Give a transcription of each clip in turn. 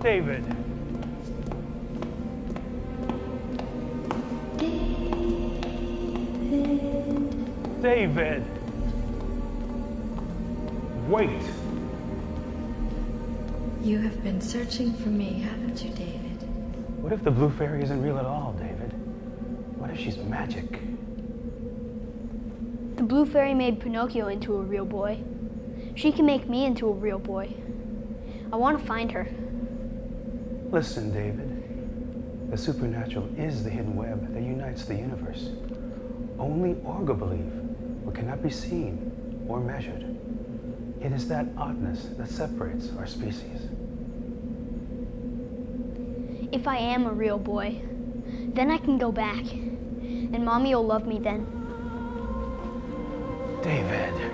David. David. Wait. You have been searching for me, haven't you, David? What if the blue fairy isn't real at all, David? What if she's magic? The blue fairy made Pinocchio into a real boy. She can make me into a real boy. I want to find her. Listen, David. The supernatural is the hidden web that unites the universe. Only Orga believe what cannot be seen or measured. It is that oddness that separates our species. If I am a real boy, then I can go back, and Mommy will love me then. David.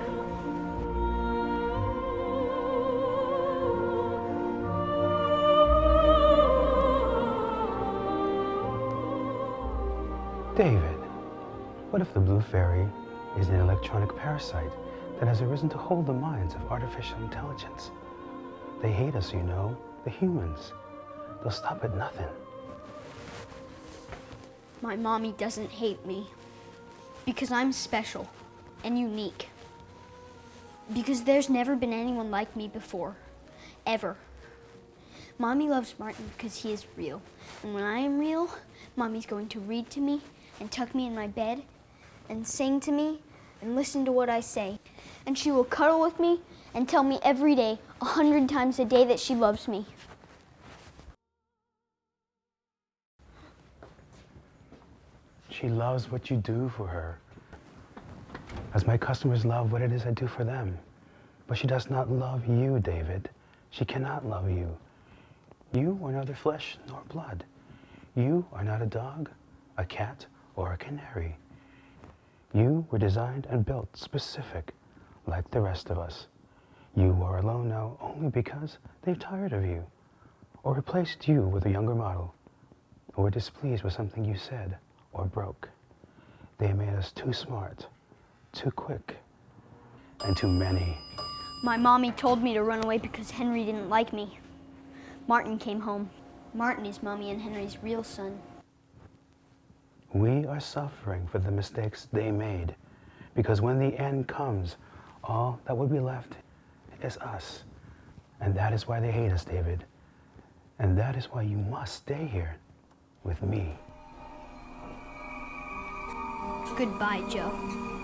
David, what if the blue fairy is an electronic parasite that has arisen to hold the minds of artificial intelligence? They hate us, you know, the humans. They'll stop at nothing. My mommy doesn't hate me because I'm special and unique. Because there's never been anyone like me before, ever. Mommy loves Martin because he is real. And when I am real, Mommy's going to read to me and tuck me in my bed and sing to me and listen to what I say. And she will cuddle with me and tell me every day, 100 times a day, that she loves me. She loves what you do for her, as my customers love what it is I do for them. But she does not love you, David. She cannot love you. You are neither flesh nor blood. You are not a dog, a cat, or a canary. You were designed and built specific, like the rest of us. You are alone now only because they've tired of you, or replaced you with a younger model, or were displeased with something you said or broke. They made us too smart, too quick, and too many. My mommy told me to run away because Henry didn't like me. Martin came home. Martin is Mommy and Henry's real son. We are suffering for the mistakes they made, because when the end comes, all that will be left is us. And that is why they hate us, David. And that is why you must stay here with me. Goodbye, Joe.